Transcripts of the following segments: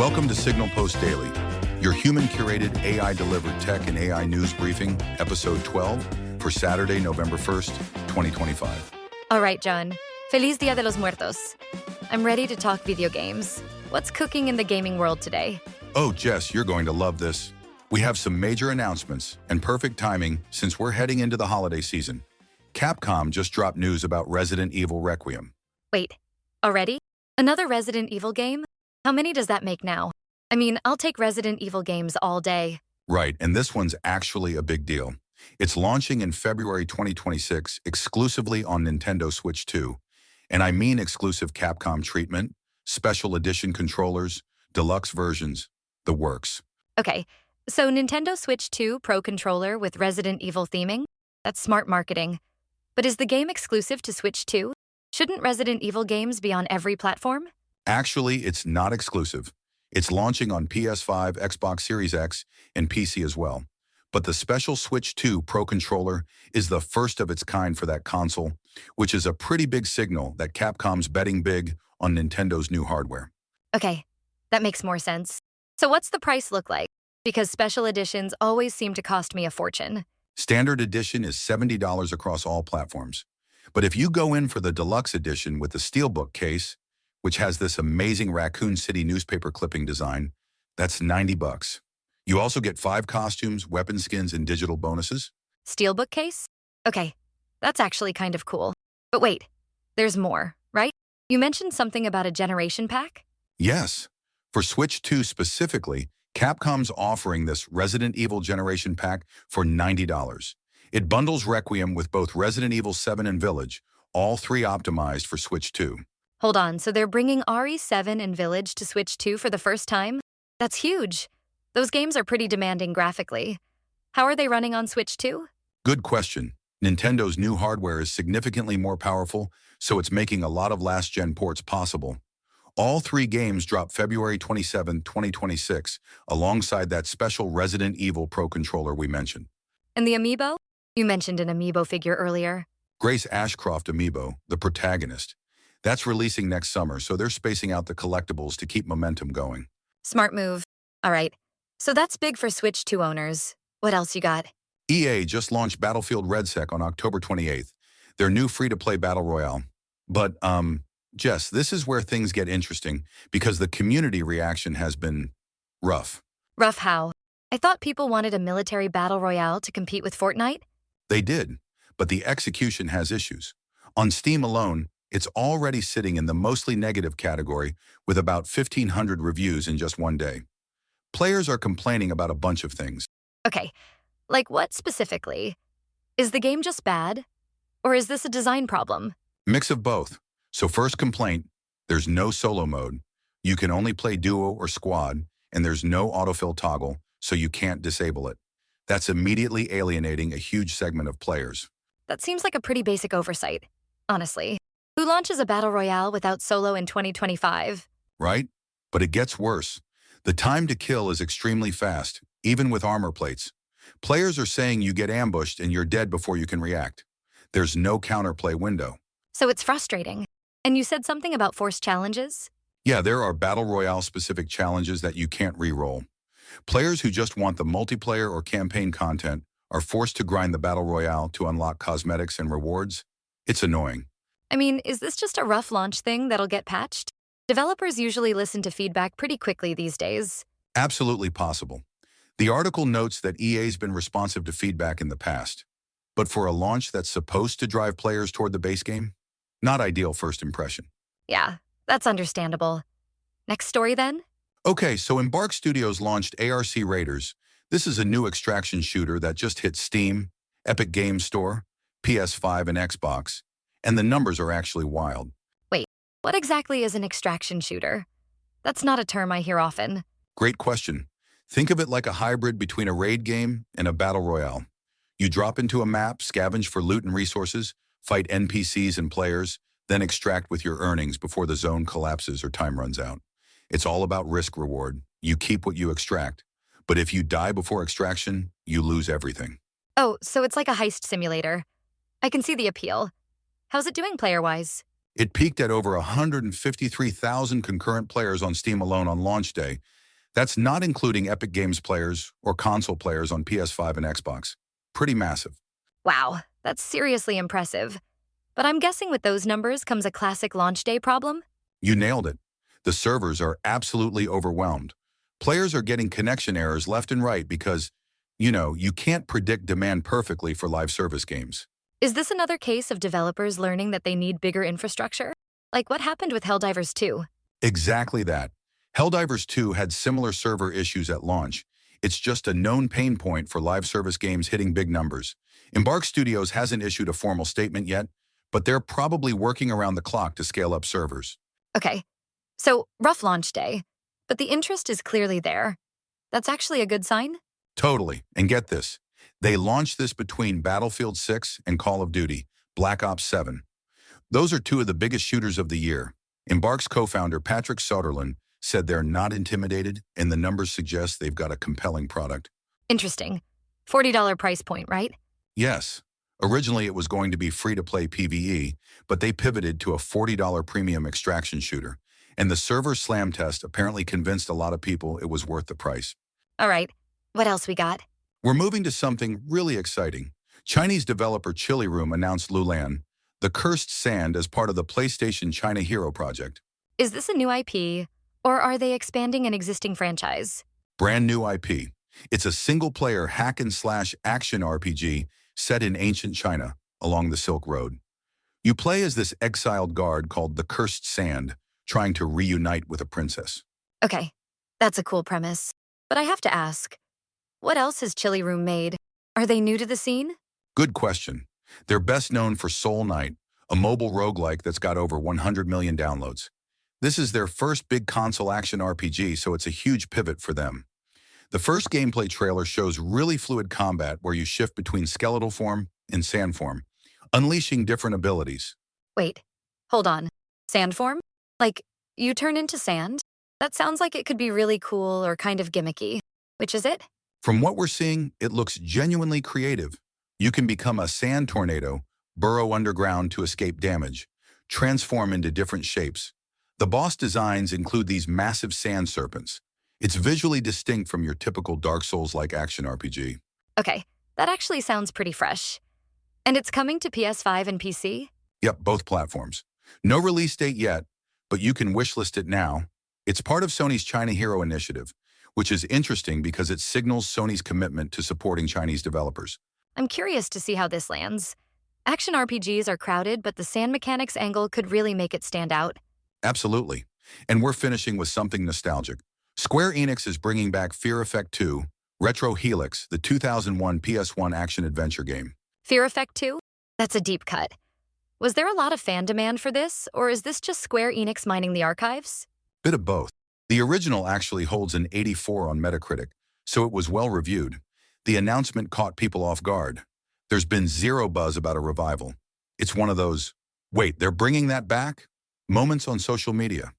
Welcome to Signal Post Daily, your human-curated AI-delivered tech and AI news briefing, episode 12, for Saturday, November 1st, 2025. All right, John. Feliz Dia de los Muertos. I'm ready to talk video games. What's cooking in the gaming world today? Oh, Jess, you're going to love this. We have some major announcements and perfect timing since we're heading into the holiday season. Capcom just dropped news about Resident Evil Requiem. Wait, already? Another Resident Evil game? How many does that make now? I mean, I'll take Resident Evil games all day. Right, and this one's actually a big deal. It's launching in February 2026 exclusively on Nintendo Switch 2. And I mean exclusive Capcom treatment, special edition controllers, deluxe versions, the works. Okay, so Nintendo Switch 2 Pro Controller with Resident Evil theming? That's smart marketing. But is the game exclusive to Switch 2? Shouldn't Resident Evil games be on every platform? Actually, it's not exclusive. It's launching on PS5, Xbox Series X, and PC as well. But the special Switch 2 Pro Controller is the first of its kind for that console, which is a pretty big signal that Capcom's betting big on Nintendo's new hardware. Okay, that makes more sense. So what's the price look like? Because special editions always seem to cost me a fortune. Standard edition is $70 across all platforms. But if you go in for the deluxe edition with the Steelbook case, which has this amazing Raccoon City newspaper clipping design, that's $90. You also get 5 costumes, weapon skins, and digital bonuses. Steelbook case? Okay, that's actually kind of cool. But wait, there's more, right? You mentioned something about a generation pack? Yes. For Switch 2 specifically, Capcom's offering this Resident Evil Generation Pack for $90. It bundles Requiem with both Resident Evil 7 and Village, all 3 optimized for Switch 2. Hold on, so they're bringing RE7 and Village to Switch 2 for the first time? That's huge. Those games are pretty demanding graphically. How are they running on Switch 2? Good question. Nintendo's new hardware is significantly more powerful, so it's making a lot of last-gen ports possible. All 3 games drop February 27, 2026, alongside that special Resident Evil Pro Controller we mentioned. And the amiibo? You mentioned an amiibo figure earlier. Grace Ashcroft amiibo, the protagonist. That's releasing next summer, so they're spacing out the collectibles to keep momentum going. Smart move. All right, so that's big for Switch 2 owners. What else you got? EA just launched Battlefield REDSEC on October 28th, their new free-to-play battle royale. But, Jess, this is where things get interesting because the community reaction has been rough. Rough how? I thought people wanted a military battle royale to compete with Fortnite? They did, but the execution has issues. On Steam alone, it's already sitting in the mostly negative category with about 1,500 reviews in just one day. Players are complaining about a bunch of things. Okay, like what specifically? Is the game just bad? Or is this a design problem? Mix of both. So first complaint, there's no solo mode. You can only play duo or squad, and there's no autofill toggle, so you can't disable it. That's immediately alienating a huge segment of players. That seems like a pretty basic oversight, honestly. Who launches a battle royale without solo in 2025? Right? But it gets worse. The time to kill is extremely fast, even with armor plates. Players are saying you get ambushed and you're dead before you can react. There's no counterplay window. So it's frustrating. And you said something about forced challenges? Yeah, there are battle royale-specific challenges that you can't re-roll. Players who just want the multiplayer or campaign content are forced to grind the battle royale to unlock cosmetics and rewards. It's annoying. I mean, is this just a rough launch thing that'll get patched? Developers usually listen to feedback pretty quickly these days. Absolutely possible. The article notes that EA's been responsive to feedback in the past. But for a launch that's supposed to drive players toward the base game, not ideal first impression. Yeah, that's understandable. Next story then? Okay, so Embark Studios launched ARC Raiders. This is a new extraction shooter that just hit Steam, Epic Games Store, PS5 and Xbox. And the numbers are actually wild. Wait, what exactly is an extraction shooter? That's not a term I hear often. Great question. Think of it like a hybrid between a raid game and a battle royale. You drop into a map, scavenge for loot and resources, fight NPCs and players, then extract with your earnings before the zone collapses or time runs out. It's all about risk-reward. You keep what you extract. But if you die before extraction, you lose everything. Oh, so it's like a heist simulator. I can see the appeal. How's it doing player-wise? It peaked at over 153,000 concurrent players on Steam alone on launch day, That's not including Epic Games players or console players on PS5 and Xbox. Pretty massive. Wow, that's seriously impressive. But I'm guessing with those numbers comes a classic launch day problem? You nailed it. The servers are absolutely overwhelmed. Players are getting connection errors left and right because, you can't predict demand perfectly for live service games. Is this another case of developers learning that they need bigger infrastructure? Like what happened with Helldivers 2? Exactly that. Helldivers 2 had similar server issues at launch. It's just a known pain point for live service games hitting big numbers. Embark Studios hasn't issued a formal statement yet, but they're probably working around the clock to scale up servers. Okay, so rough launch day, but the interest is clearly there. That's actually a good sign? Totally. And get this. They launched this between Battlefield 6 and Call of Duty, Black Ops 7. Those are two of the biggest shooters of the year. Embark's co-founder, Patrick Soderlund, said they're not intimidated, and the numbers suggest they've got a compelling product. Interesting. $40 price point, right? Yes. Originally, it was going to be free-to-play PvE, but they pivoted to a $40 premium extraction shooter. And the server slam test apparently convinced a lot of people it was worth the price. All right, what else we got? We're moving to something really exciting. Chinese developer ChillyRoom announced Loulan, the Cursed Sand, as part of the PlayStation China Hero project. Is this a new IP, or are they expanding an existing franchise? Brand new IP. It's a single-player hack-and-slash action RPG set in ancient China along the Silk Road. You play as this exiled guard called the Cursed Sand, trying to reunite with a princess. Okay, that's a cool premise. But I have to ask, what else has ChillyRoom made? Are they new to the scene? Good question. They're best known for Soul Knight, a mobile roguelike that's got over 100 million downloads. This is their first big console action RPG, so it's a huge pivot for them. The first gameplay trailer shows really fluid combat where you shift between skeletal form and sand form, unleashing different abilities. Wait, hold on. Sand form? Like, you turn into sand? That sounds like it could be really cool or kind of gimmicky. Which is it? From what we're seeing, it looks genuinely creative. You can become a sand tornado, burrow underground to escape damage, transform into different shapes. The boss designs include these massive sand serpents. It's visually distinct from your typical Dark Souls-like action RPG. Okay, that actually sounds pretty fresh. And it's coming to PS5 and PC? Yep, both platforms. No release date yet, but you can wishlist it now. It's part of Sony's China Hero initiative, which is interesting because it signals Sony's commitment to supporting Chinese developers. I'm curious to see how this lands. Action RPGs are crowded, but the sand mechanics angle could really make it stand out. Absolutely. And we're finishing with something nostalgic. Square Enix is bringing back Fear Effect 2, Retro Helix, the 2001 PS1 action-adventure game. Fear Effect 2? That's a deep cut. Was there a lot of fan demand for this, or is this just Square Enix mining the archives? Bit of both. The original actually holds an 84 on Metacritic, so it was well-reviewed. The announcement caught people off guard. There's been zero buzz about a revival. It's one of those, wait, they're bringing that back? Moments on social media.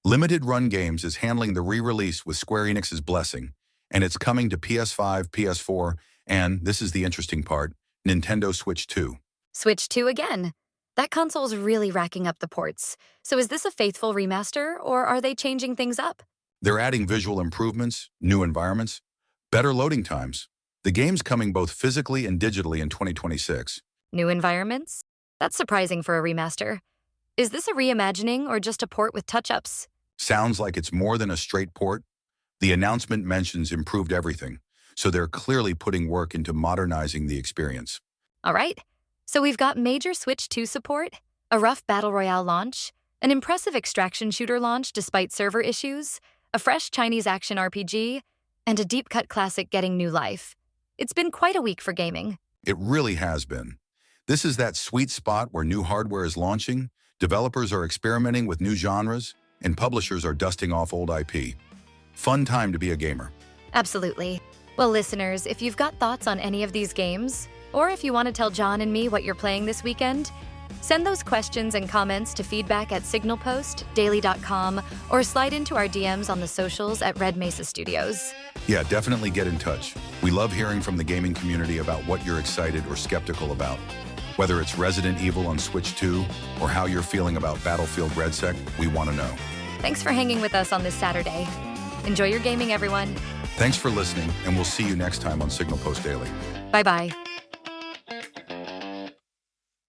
Limited Run Games is handling the re-release with Square Enix's blessing, and it's coming to PS5, PS4, and, this is the interesting part, Nintendo Switch 2. Switch 2 again. That console's really racking up the ports. So is this a faithful remaster, or are they changing things up? They're adding visual improvements, new environments, better loading times. The game's coming both physically and digitally in 2026. New environments? That's surprising for a remaster. Is this a reimagining or just a port with touch-ups? Sounds like it's more than a straight port. The announcement mentions improved everything, so they're clearly putting work into modernizing the experience. All right. So we've got major Switch 2 support, a rough Battle Royale launch, an impressive extraction shooter launch despite server issues, a fresh Chinese action RPG, and a deep-cut classic getting new life. It's been quite a week for gaming. It really has been. This is that sweet spot where new hardware is launching, developers are experimenting with new genres, and publishers are dusting off old IP. Fun time to be a gamer. Absolutely. Well, listeners, if you've got thoughts on any of these games, or if you want to tell John and me what you're playing this weekend, send those questions and comments to feedback@signalpostdaily.com or slide into our DMs on the socials at Red Mesa Studios. Yeah, definitely get in touch. We love hearing from the gaming community about what you're excited or skeptical about. Whether it's Resident Evil on Switch 2 or how you're feeling about Battlefield REDSEC, we want to know. Thanks for hanging with us on this Saturday. Enjoy your gaming, everyone. Thanks for listening, and we'll see you next time on Signal Post Daily. Bye-bye.